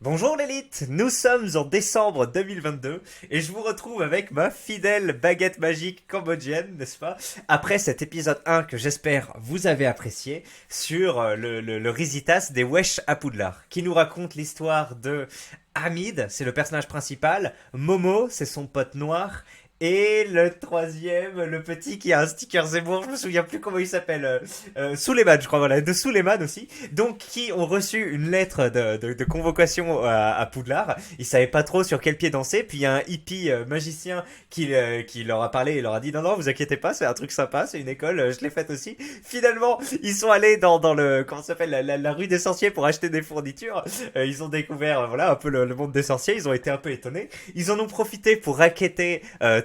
Bonjour l'élite, nous sommes en décembre 2022 et je vous retrouve avec ma fidèle baguette magique cambodgienne, n'est-ce pas? Après cet épisode 1 que j'espère vous avez apprécié sur le Rizitas des Wesh à Poudlard, qui nous raconte l'histoire de Hamid, c'est le personnage principal, Momo, c'est son pote noir, et le troisième, le petit qui a un sticker Zemmour, je me souviens plus comment il s'appelle, Suleiman, je crois, voilà, de Suleiman aussi, donc qui ont reçu une lettre de convocation à Poudlard. Ils savaient pas trop sur quel pied danser, puis il y a un hippie magicien qui leur a parlé et leur a dit non, non, vous inquiétez pas, c'est un truc sympa, c'est une école, je l'ai faite aussi. Finalement, ils sont allés dans le, comment ça s'appelle, la rue des sorciers pour acheter des fournitures. Ils ont découvert, voilà, un peu le monde des sorciers, ils ont été un peu étonnés. Ils en ont profité pour racketter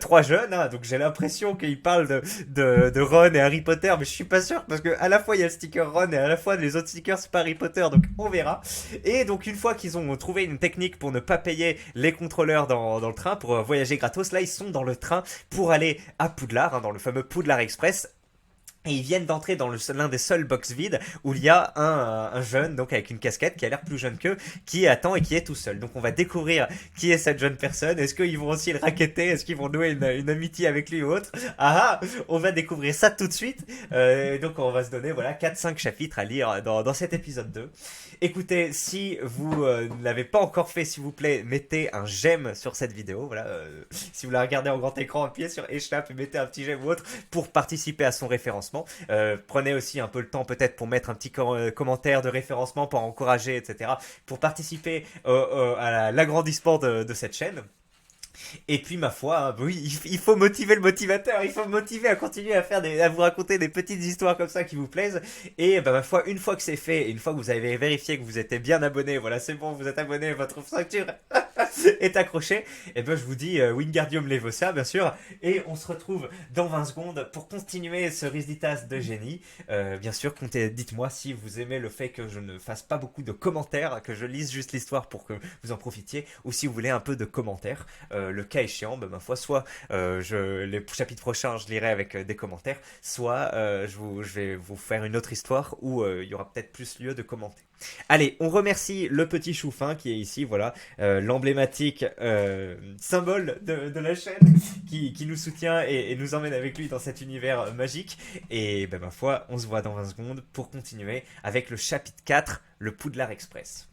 trois jeunes, hein, donc j'ai l'impression qu'ils parlent de Ron et Harry Potter, mais je suis pas sûr parce que à la fois il y a le sticker Ron et à la fois les autres stickers c'est pas Harry Potter, donc on verra. Et donc une fois qu'ils ont trouvé une technique pour ne pas payer les contrôleurs dans le train pour voyager gratos, là ils sont dans le train pour aller à Poudlard, hein, dans le fameux Poudlard Express. Et ils viennent d'entrer dans l'un des seuls box vides où il y a un jeune, donc avec une casquette, qui a l'air plus jeune qu'eux, qui attend et qui est tout seul. Donc on va découvrir qui est cette jeune personne. Est-ce qu'ils vont aussi le racketter? Est-ce qu'ils vont nouer une amitié avec lui ou autre? Ah ah, on va découvrir ça tout de suite. Donc on va se donner voilà 4-5 chapitres à lire dans cet épisode 2. Écoutez, si vous ne l'avez pas encore fait, s'il vous plaît, mettez un j'aime sur cette vidéo. Voilà, si vous la regardez en grand écran, appuyez sur échappe et mettez un petit j'aime ou autre pour participer à son référencement. Prenez aussi un peu le temps peut-être pour mettre un petit commentaire de référencement pour encourager, etc. Pour participer à l'agrandissement de cette chaîne. Et puis ma foi, hein, oui, il faut motiver le motivateur, il faut me motiver à continuer à vous raconter des petites histoires comme ça qui vous plaisent. Et bah, ma foi, une fois que c'est fait, et une fois que vous avez vérifié que vous êtes bien abonné, voilà c'est bon, vous êtes abonné, votre structure est accrochée, et ben je vous dis Wingardium Leviosa bien sûr, et on se retrouve dans 20 secondes pour continuer ce Rizitas de génie. Bien sûr, dites-moi si vous aimez le fait que je ne fasse pas beaucoup de commentaires, que je lise juste l'histoire pour que vous en profitiez, ou si vous voulez un peu de commentaires. Le cas échéant, bah, ma foi, soit les chapitres prochains, je lirai avec des commentaires, soit je vais vous faire une autre histoire où il y aura peut-être plus lieu de commenter. Allez, on remercie le petit Choufin qui est ici, voilà, l'emblématique symbole de la chaîne qui nous soutient et nous emmène avec lui dans cet univers magique. Et ben, ma foi, on se voit dans 20 secondes pour continuer avec le chapitre 4, le Poudlard Express.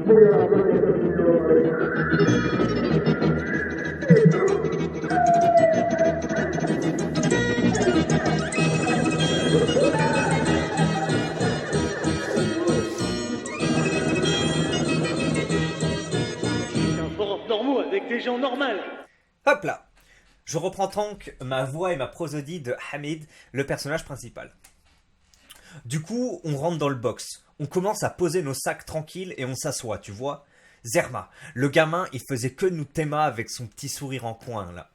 Un forum normaux avec des gens normaux. Hop là. Je reprends donc ma voix et ma prosodie de Hamid, le personnage principal. Du coup, on rentre dans le box. On commence à poser nos sacs tranquilles et on s'assoit, tu vois. Zerma, le gamin, il faisait que nous théma avec son petit sourire en coin, là.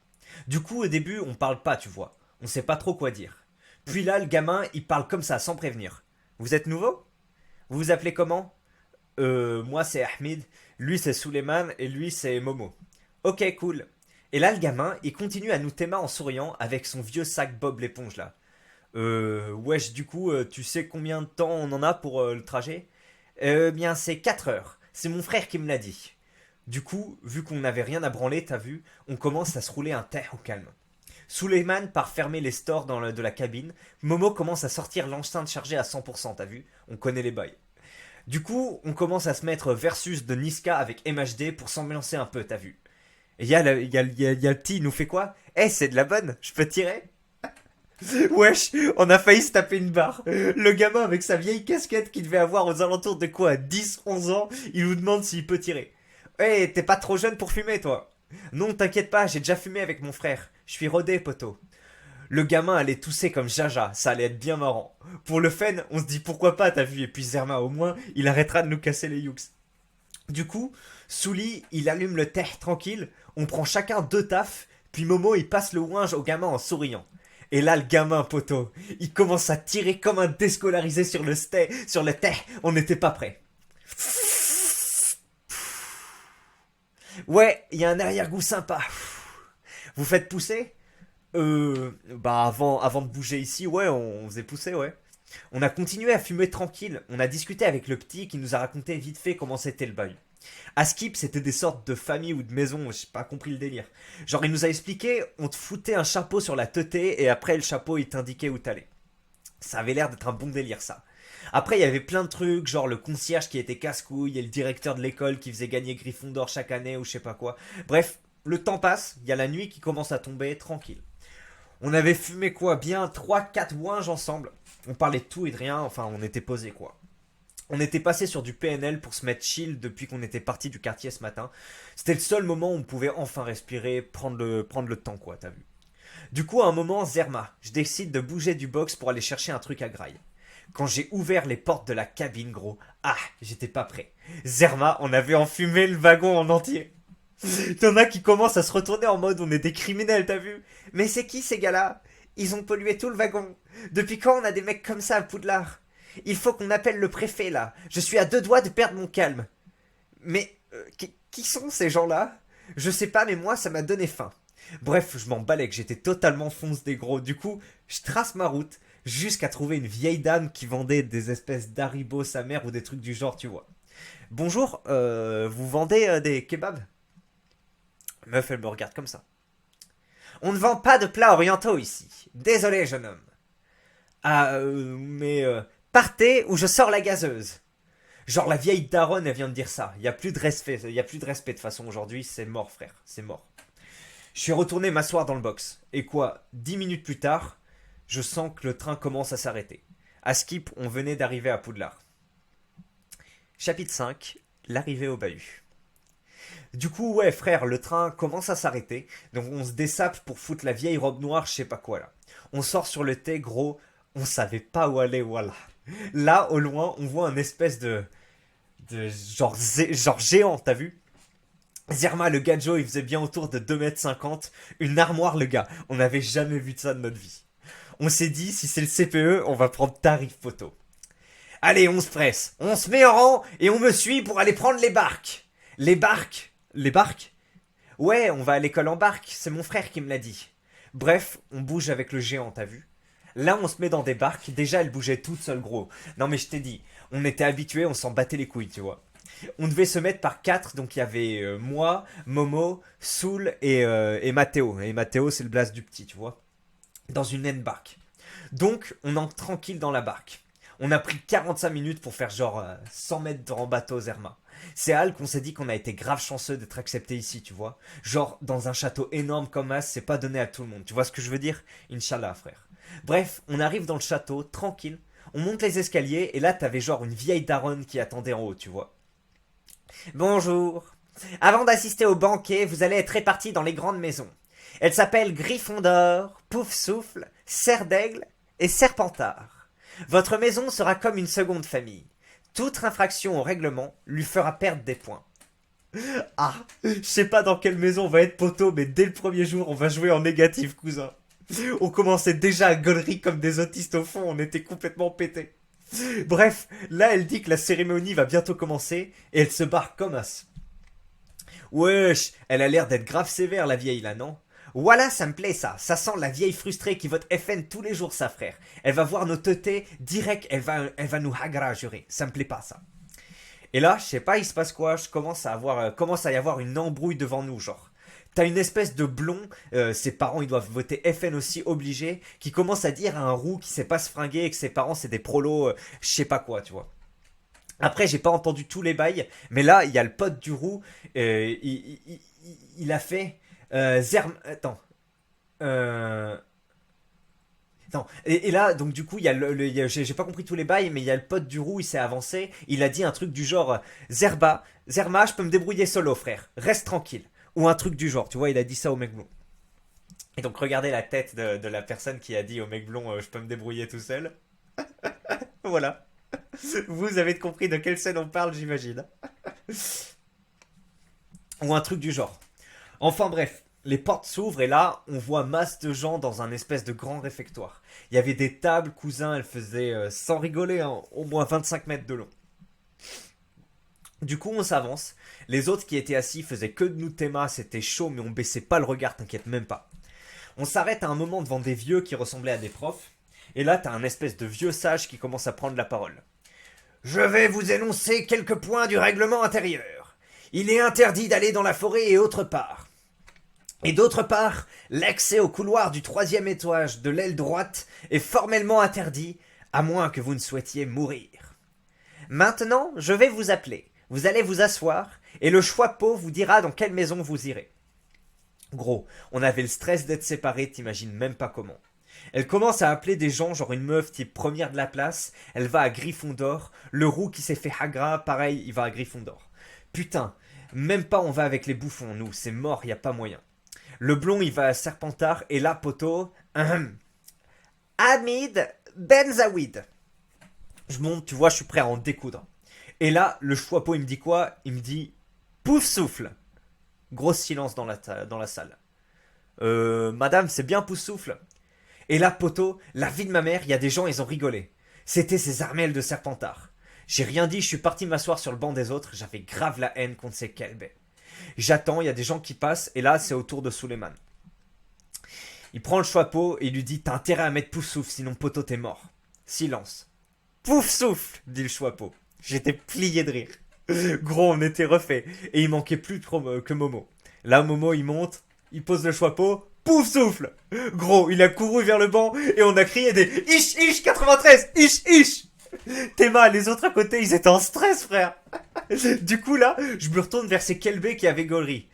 Du coup, au début, on parle pas, tu vois. On sait pas trop quoi dire. Puis là, le gamin, il parle comme ça, sans prévenir. Vous êtes nouveau? Vous vous appelez comment? Moi c'est Ahmed, lui c'est Suleiman et lui c'est Momo. Ok, cool. Et là, le gamin, il continue à nous théma en souriant avec son vieux sac Bob l'éponge là. Wesh, du coup, tu sais combien de temps on en a pour le trajet? Bien, c'est 4 heures. C'est mon frère qui me l'a dit. Du coup, vu qu'on n'avait rien à branler, t'as vu, on commence à se rouler un thé au calme. Suleiman part fermer les stores de la cabine. Momo commence à sortir l'enceinte chargée à 100%, t'as vu? On connaît les bails. Du coup, on commence à se mettre versus de Niska avec MHD pour s'ambiancer un peu, t'as vu? Et il y, a le- y, a, y, a, y a le petit, il nous fait quoi? Eh, c'est de la bonne, je peux tirer? Wesh, on a failli se taper une barre. Le gamin avec sa vieille casquette qu'il devait avoir aux alentours de quoi, 10-11 ans, il nous demande s'il peut tirer. Eh, t'es pas trop jeune pour fumer, toi? Non, t'inquiète pas, j'ai déjà fumé avec mon frère. Je suis rodé, poteau. Le gamin allait tousser comme Jaja, ça allait être bien marrant. Pour le fun, on se dit pourquoi pas, t'as vu, et puis Zerma au moins, il arrêtera de nous casser les yux. Du coup, Souli, il allume le thé tranquille, on prend chacun 2 tafs, puis Momo, il passe le ouinge au gamin en souriant. Et là, le gamin, poteau, il commence à tirer comme un déscolarisé sur le thé, on n'était pas prêt. Ouais, il y a un arrière-goût sympa. Vous faites pousser? Bah avant de bouger ici, ouais, on faisait pousser, ouais. On a continué à fumer tranquille, on a discuté avec le petit qui nous a raconté vite fait comment c'était le bail. À Skip, c'était des sortes de famille ou de maison, j'ai pas compris le délire. Genre, il nous a expliqué, on te foutait un chapeau sur la teuté et après le chapeau il t'indiquait où t'allais. Ça avait l'air d'être un bon délire ça. Après, il y avait plein de trucs, genre le concierge qui était casse-couille et le directeur de l'école qui faisait gagner Gryffondor chaque année ou je sais pas quoi. Bref, le temps passe, il y a la nuit qui commence à tomber, tranquille. On avait fumé quoi, bien 3-4 ouinges ensemble. On parlait de tout et de rien, enfin on était posé quoi. On était passé sur du PNL pour se mettre chill depuis qu'on était parti du quartier ce matin. C'était le seul moment où on pouvait enfin respirer, prendre le temps quoi, t'as vu. Du coup, à un moment, Zerma, je décide de bouger du box pour aller chercher un truc à graille. Quand j'ai ouvert les portes de la cabine, gros, j'étais pas prêt. Zerma, on avait enfumé le wagon en entier. T'en as qui commencent à se retourner en mode on est des criminels, t'as vu? Mais c'est qui ces gars-là? Ils ont pollué tout le wagon. Depuis quand on a des mecs comme ça à Poudlard? Il faut qu'on appelle le préfet là. Je suis à 2 doigts de perdre mon calme. Mais qui sont ces gens-là? Je sais pas, mais moi ça m'a donné faim. Bref, je m'en balais que j'étais totalement fonce des gros. Du coup, je trace ma route jusqu'à trouver une vieille dame qui vendait des espèces d'haribots sa mère ou des trucs du genre, tu vois. Bonjour, vous vendez des kebabs? Meuf, elle me regarde comme ça. On ne vend pas de plats orientaux ici. Désolé, jeune homme. Mais partez ou je sors la gazeuse. Genre la vieille daronne, elle vient de dire ça. Il y a plus de respect, de toute façon aujourd'hui, c'est mort, frère, c'est mort. Je suis retourné m'asseoir dans le box. Et quoi, 10 minutes plus tard, je sens que le train commence à s'arrêter. À Skip, on venait d'arriver à Poudlard. Chapitre 5, l'arrivée au bahut. Du coup, ouais, frère, le train commence à s'arrêter. Donc on se dessape pour foutre la vieille robe noire, je sais pas quoi là. On sort sur le thé, gros. On savait pas où aller, voilà. Là, au loin, on voit un espèce de genre géant, t'as vu? Zerma, le gadjo, il faisait bien autour de 2,50 m. Une armoire, le gars. On n'avait jamais vu de ça de notre vie. On s'est dit, si c'est le CPE, on va prendre tarif photo. Allez, on se presse. On se met en rang et on me suit pour aller prendre les barques. Les barques? Les barques? Ouais, on va à l'école en barque. C'est mon frère qui me l'a dit. Bref, on bouge avec le géant, t'as vu? Là, on se met dans des barques. Déjà, elle bougeait toute seule, gros. Non, mais je t'ai dit, on était habitués, on s'en battait les couilles, tu vois. On devait se mettre par 4, donc il y avait moi, Momo, Soul et Mathéo. Et Mathéo, c'est le blast du petit, tu vois. Dans une naine barque. Donc, on entre tranquille dans la barque. On a pris 45 minutes pour faire genre 100 mètres en bateau Zerma. C'est Al qu'on s'est dit qu'on a été grave chanceux d'être accepté ici, tu vois. Genre, dans un château énorme comme As, c'est pas donné à tout le monde. Tu vois ce que je veux dire? Inch'Allah, frère. Bref, on arrive dans le château, tranquille. On monte les escaliers, et là, t'avais genre une vieille daronne qui attendait en haut, tu vois. Bonjour. Avant d'assister au banquet, vous allez être répartis dans les grandes maisons. Elles s'appellent Gryffondor, Poufsouffle, Serre d'Aigle et Serpentard. Votre maison sera comme une seconde famille. Toute infraction au règlement lui fera perdre des points. Je sais pas dans quelle maison on va être poteau, mais dès le premier jour, on va jouer en négatif, cousin. On commençait déjà à gueulerie comme des autistes au fond, on était complètement pétés. Bref, là elle dit que la cérémonie va bientôt commencer et elle se barre comme as. Wesh, elle a l'air d'être grave sévère la vieille là, non? Voilà, ça me plaît ça. Ça sent la vieille frustrée qui vote FN tous les jours, sa frère. Elle va voir nos teutés, direct, elle va nous hagra jurer. Ça me plaît pas ça. Et là, je sais pas, il se passe quoi. Je commence à y avoir une embrouille devant nous, genre. T'as une espèce de blond, ses parents ils doivent voter FN aussi obligé, qui commence à dire à un roux qui sait pas se fringuer et que ses parents c'est des prolos, je sais pas quoi, tu vois. Après, j'ai pas entendu tous les bails, mais là, il y a le pote du roux, il a fait Attends. Euh... Attends. Et là, donc du coup, il y a j'ai pas compris tous les bails, mais il y a le pote du roux, il s'est avancé, il a dit un truc du genre Zerma, je peux me débrouiller solo, frère, reste tranquille. Ou un truc du genre, tu vois, il a dit ça au mec blond. Et donc, regardez la tête de la personne qui a dit au mec blond je peux me débrouiller tout seul. Voilà. Vous avez compris de quelle scène on parle, j'imagine. Ou un truc du genre. Enfin bref, les portes s'ouvrent et là, on voit masse de gens dans un espèce de grand réfectoire. Il y avait des tables, cousins, elles faisaient, sans rigoler, hein, au moins 25 mètres de long. Du coup, on s'avance. Les autres qui étaient assis faisaient que de nous théma, c'était chaud, mais on baissait pas le regard, t'inquiète même pas. On s'arrête à un moment devant des vieux qui ressemblaient à des profs. Et là, t'as un espèce de vieux sage qui commence à prendre la parole. Je vais vous énoncer quelques points du règlement intérieur. Il est interdit d'aller dans la forêt et autre part. Et d'autre part, l'accès au couloir du 3e étage de l'aile droite est formellement interdit, à moins que vous ne souhaitiez mourir. Maintenant, je vais vous appeler. Vous allez vous asseoir, et le choix-peau vous dira dans quelle maison vous irez. Gros, on avait le stress d'être séparés, t'imagines même pas comment. Elle commence à appeler des gens, genre une meuf type première de la place, elle va à Gryffondor, le roux qui s'est fait Hagra, pareil, il va à Gryffondor. Putain, même pas on va avec les bouffons, nous, c'est mort, y a pas moyen. Le blond, il va à Serpentard, et là, poteau, Hamid Benzawid. Je monte, tu vois, je suis prêt à en découdre. Et là, le choix-peau, il me dit quoi? Il me dit, pouf souffle. Gros silence dans la salle. Madame, c'est bien pouf souffle. Et là, poteau, la vie de ma mère, il y a des gens, ils ont rigolé. C'était ces armelles de Serpentard. J'ai rien dit, je suis parti m'asseoir sur le banc des autres, j'avais grave la haine contre ces kelbés. J'attends, il y a des gens qui passent, et là, c'est au tour de Suleiman. Il prend le choix-peau et il lui dit, t'as intérêt à mettre pouf souffle, sinon poteau, t'es mort. Silence. Pouf souffle, dit le choix-peau. J'étais plié de rire. Gros, on était refait. Et il manquait plus que Momo. Là, Momo, il monte, il pose le choix-peau, pouf souffle. Gros, il a couru vers le banc et on a crié des Ish, Ish, 93, Ish, Ish. Théma, les autres à côté, ils étaient en stress, frère. Du coup, là, je me retourne vers ces kelbés qui avaient gaulerie.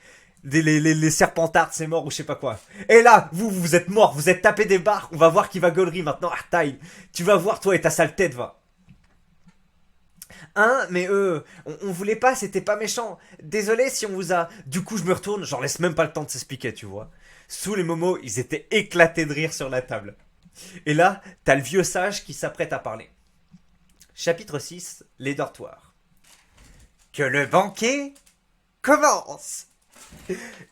Les serpentards, c'est mort ou je sais pas quoi. Et là, vous êtes morts, vous êtes tapés des barres, on va voir qui va gaulerie maintenant. Artaï, tu vas voir, toi et ta sale tête, va. Hein, mais on voulait pas, c'était pas méchant. Désolé si on vous a... Du coup, je me retourne, j'en laisse même pas le temps de s'expliquer, tu vois. Sous les momos, ils étaient éclatés de rire sur la table. Et là, t'as le vieux sage qui s'apprête à parler. Chapitre 6, les dortoirs. Que le banquet commence.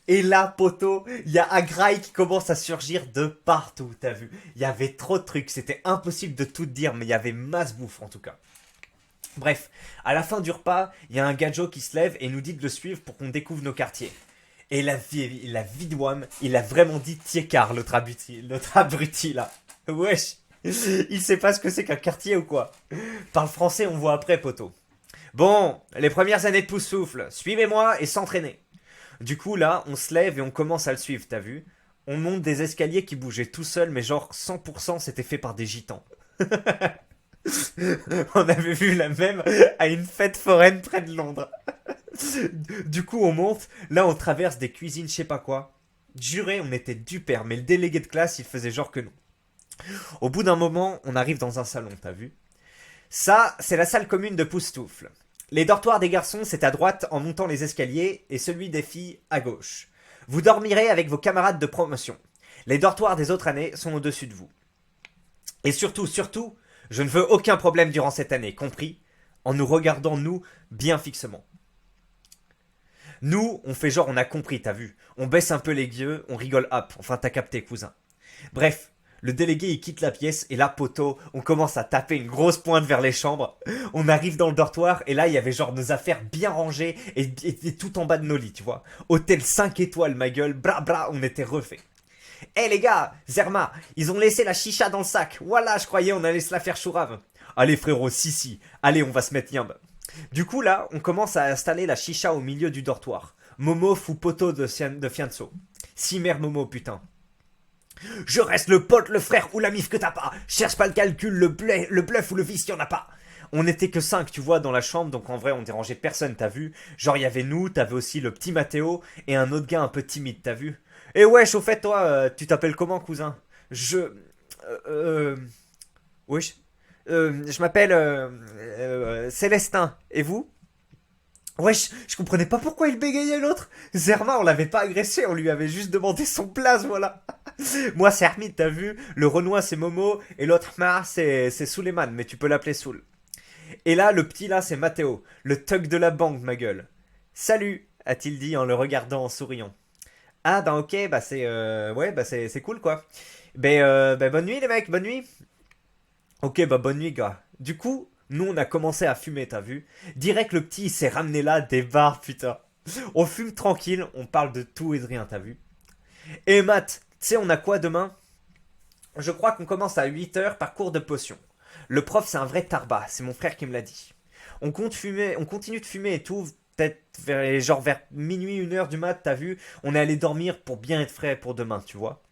Et là, poteau, il y a Agraï qui commence à surgir de partout, t'as vu. Il y avait trop de trucs, c'était impossible de tout dire, mais il y avait masse bouffe en tout cas. Bref, à la fin du repas, il y a un gadjo qui se lève et nous dit de le suivre pour qu'on découvre nos quartiers. Et la vidouane, il a vraiment dit Tiekar, l'autre abruti là. Wesh, il sait pas ce que c'est qu'un quartier ou quoi. Parle français, on voit après, poteau. Bon, les premières années de Poussoufle, suivez-moi et s'entraîner. Du coup, là, on se lève et on commence à le suivre, t'as vu? On monte des escaliers qui bougeaient tout seuls, mais genre 100% c'était fait par des gitans. On avait vu la même à une fête foraine près de Londres. Du coup, on monte, là on traverse des cuisines je sais pas quoi. Juré, on était du père, mais le délégué de classe, il faisait genre que non. Au bout d'un moment, on arrive dans un salon, t'as vu? Ça, c'est la salle commune de Poustoufle. Les dortoirs des garçons, c'est à droite en montant les escaliers, et celui des filles à gauche. Vous dormirez avec vos camarades de promotion. Les dortoirs des autres années sont au-dessus de vous. Et surtout, je ne veux aucun problème durant cette année, compris? En nous regardant, nous, bien fixement. Nous, on fait genre on a compris, t'as vu? On baisse un peu les yeux, on rigole hop. Enfin, t'as capté, cousin. Bref, le délégué, il quitte la pièce, et là, poteau, on commence à taper une grosse pointe vers les chambres. On arrive dans le dortoir, et là, il y avait genre nos affaires bien rangées, et tout en bas de nos lits, tu vois. Hôtel 5 étoiles, ma gueule, bla bla, on était refaits. Eh les gars, Zerma, ils ont laissé la chicha dans le sac. Voilà, je croyais on allait se la faire chourave. Allez frérot, si. Allez, on va se mettre yimbe. Du coup là, on commence à installer la chicha au milieu du dortoir. Momo fout poteau de fianso. Cimer Momo, putain. Je reste le pote, le frère ou la mif que t'as pas. Cherche pas le calcul, le bluff ou le vice, y'en a pas. On était que 5, tu vois, dans la chambre, donc en vrai, on dérangeait personne, t'as vu? Genre, il y avait nous, t'avais aussi le petit Mathéo et un autre gars un peu timide, t'as vu? Et wesh, au fait, toi, tu t'appelles comment, cousin? Wesh. Je m'appelle Célestin. Et vous? Wesh, je comprenais pas pourquoi il bégayait l'autre. Zerma, on l'avait pas agressé, on lui avait juste demandé son place, voilà. Moi, c'est Hermite, t'as vu? Le Renoir, c'est Momo, et l'autre Mar, c'est Suleiman, mais tu peux l'appeler Soul. Et là, le petit là, c'est Mathéo, le thug de la banque, ma gueule. Salut, a-t-il dit en le regardant en souriant. Ah, bah ok, bah c'est ouais, bah c'est cool, quoi. Bah bonne nuit, les mecs, bonne nuit. Ok, bah bonne nuit, gars. Du coup, nous, on a commencé à fumer, t'as vu? Direct, le petit, il s'est ramené là, des bars, putain. On fume tranquille, on parle de tout et de rien, t'as vu? Et Matt, tu sais, on a quoi demain? Je crois qu'on commence à 8h par cours de potion. Le prof, c'est un vrai tarbat, c'est mon frère qui me l'a dit. On continue de fumer et tout, peut-être vers minuit, 1h du mat, t'as vu, on est allé dormir pour bien être frais pour demain, tu vois.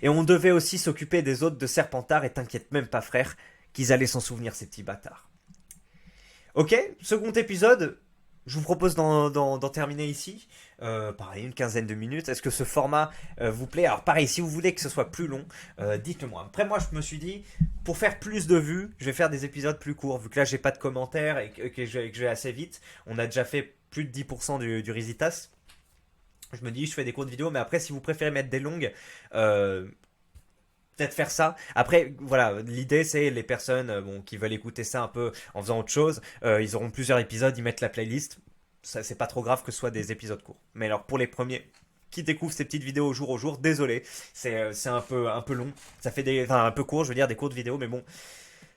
Et on devait aussi s'occuper des autres de Serpentard, et t'inquiète même pas, frère, qu'ils allaient s'en souvenir, ces petits bâtards. Ok, second épisode, je vous propose d'en terminer ici. Pareil, une quinzaine de minutes. Est-ce que ce format vous plaît? Alors pareil, si vous voulez que ce soit plus long, dites-le moi. Après moi, je me suis dit, pour faire plus de vues, je vais faire des épisodes plus courts. Vu que là, j'ai pas de commentaires et que je vais assez vite. On a déjà fait plus de 10% du Risitas. Je me dis, je fais des courtes vidéos. Mais après, si vous préférez mettre des longues, peut-être faire ça. Après, voilà, l'idée c'est les personnes bon, qui veulent écouter ça un peu en faisant autre chose. Ils auront plusieurs épisodes, ils mettent la playlist. Ça, c'est pas trop grave que ce soit des épisodes courts. Mais alors pour les premiers qui découvrent ces petites vidéos au jour, désolé, c'est un peu long. Ça fait enfin un peu court, je veux dire des courtes vidéos, mais bon,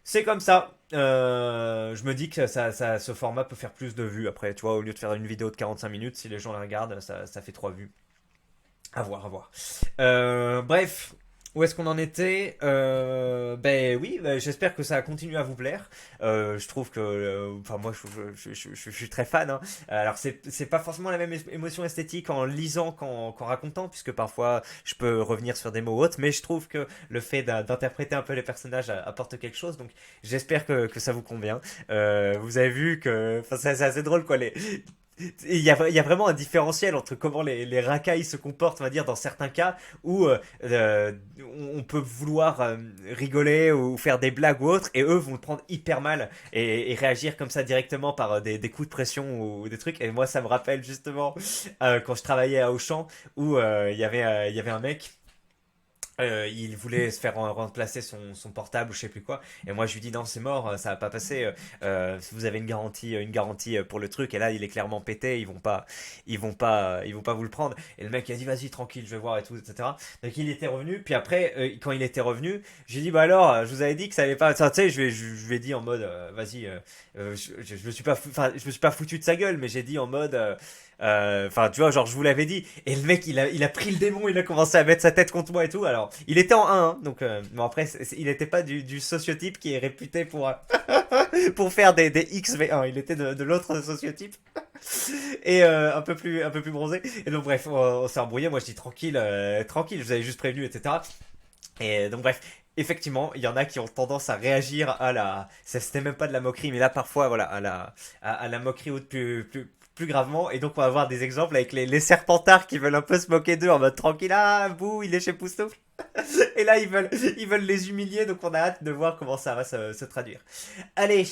c'est comme ça. Je me dis que ce format peut faire plus de vues après. Tu vois, au lieu de faire une vidéo de 45 minutes, si les gens la regardent, ça fait 3 vues. À voir, à voir. Bref, où est-ce qu'on en était? Ben oui, ben, j'espère que ça a continué à vous plaire. Je trouve que, enfin moi, je suis très fan. Hein. Alors c'est pas forcément la même émotion esthétique en lisant qu'en racontant, puisque parfois je peux revenir sur des mots autres, mais je trouve que le fait d'interpréter un peu les personnages apporte quelque chose. Donc j'espère que ça vous convient. Vous avez vu que, enfin c'est assez drôle quoi il y a vraiment un différentiel entre comment les racailles se comportent, on va dire, dans certains cas où on peut vouloir rigoler ou faire des blagues ou autre, et eux vont le prendre hyper mal et réagir comme ça directement par des coups de pression ou des trucs. Et moi, ça me rappelle justement quand je travaillais à Auchan où il y avait un mec. Il voulait se faire remplacer son portable ou je sais plus quoi, et moi je lui dis non, c'est mort, ça va pas passer, vous avez une garantie pour le truc, et là il est clairement pété, ils vont pas vous le prendre. Et le mec il a dit vas-y tranquille, je vais voir et tout, etc. Donc il était revenu, puis après quand il était revenu, j'ai dit bah alors je vous avais dit que ça allait pas, tu sais, je lui ai dit en mode vas-y, je me suis pas je me suis pas foutu de sa gueule, mais j'ai dit en mode enfin, tu vois, genre, je vous l'avais dit. Et le mec, il a pris le démon, il a commencé à mettre sa tête contre moi et tout. Alors, il était en 1, hein, donc, bon, après, il n'était pas du sociotype qui est réputé pour faire des XV1. Il était de l'autre sociotype. Et un peu plus bronzé. Et donc, bref, on s'est embrouillé. Moi, je dis tranquille, tranquille, je vous avais juste prévenu, etc. Et donc, bref. Effectivement, il y en a qui ont tendance à réagir à la, c'était même pas de la moquerie, mais là parfois, voilà, à la moquerie ou de plus gravement. Et donc on va avoir des exemples avec les serpentards qui veulent un peu se moquer d'eux en mode tranquille, ah, bouh, il est chez Poustoufle. Et là ils veulent les humilier, donc on a hâte de voir comment ça va se traduire. Allez,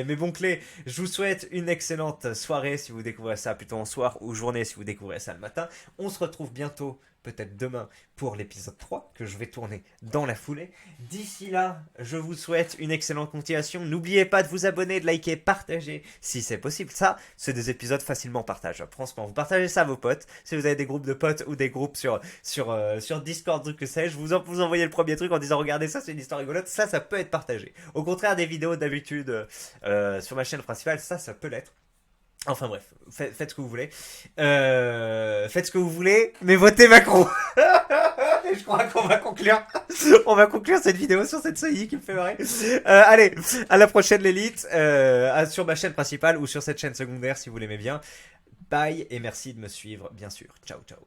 mes bons clés, je vous souhaite une excellente soirée si vous découvrez ça plutôt en soir, ou journée si vous découvrez ça le matin. On se retrouve bientôt, peut-être demain, pour l'épisode 3 que je vais tourner dans la foulée. D'ici là, je vous souhaite une excellente continuation. N'oubliez pas de vous abonner, de liker, partager si c'est possible. Ça, c'est des épisodes facilement partageables. Franchement, vous partagez ça à vos potes. Si vous avez des groupes de potes ou des groupes sur Discord, truc que sais-je, vous envoyez le premier truc en disant regardez ça, c'est une histoire rigolote. Ça peut être partagé. Au contraire des vidéos d'habitude sur ma chaîne principale, ça peut l'être. Enfin bref, faites ce que vous voulez. Faites ce que vous voulez, mais votez Macron. Et je crois qu'on va conclure. On va conclure cette vidéo sur cette saillie qui me fait marrer. Allez, à la prochaine l'élite, sur ma chaîne principale ou sur cette chaîne secondaire si vous l'aimez bien. Bye et merci de me suivre, bien sûr. Ciao, ciao.